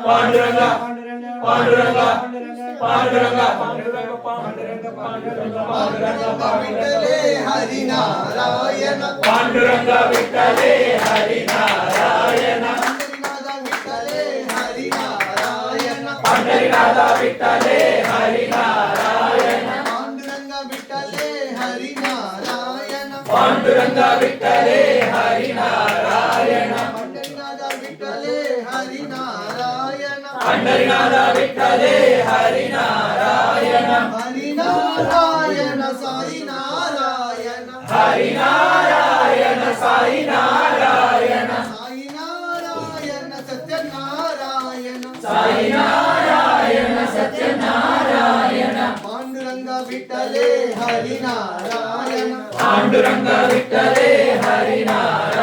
Panduranga Panduranga Panduranga Panduranga विठ्ठले Hari Narayan Panduranga विठ्ठले Hari Narayan Pandharinath विठ्ठले Hari Narayan Panduranga विठ्ठले Hari Narayan Panduranga विठ्ठले Hari Narayan Panduranga विठ्ठले Hari Narayan Pandharinath विठ्ठले Hari Narayan Hari Narayan Sai Narayan Hari Narayan Sai Narayan Sai Narayan Satyanarayan Sai Narayan Satyanarayan Panduranga विठ्ठले Hari Narayan Panduranga विठ्ठले Hari Narayan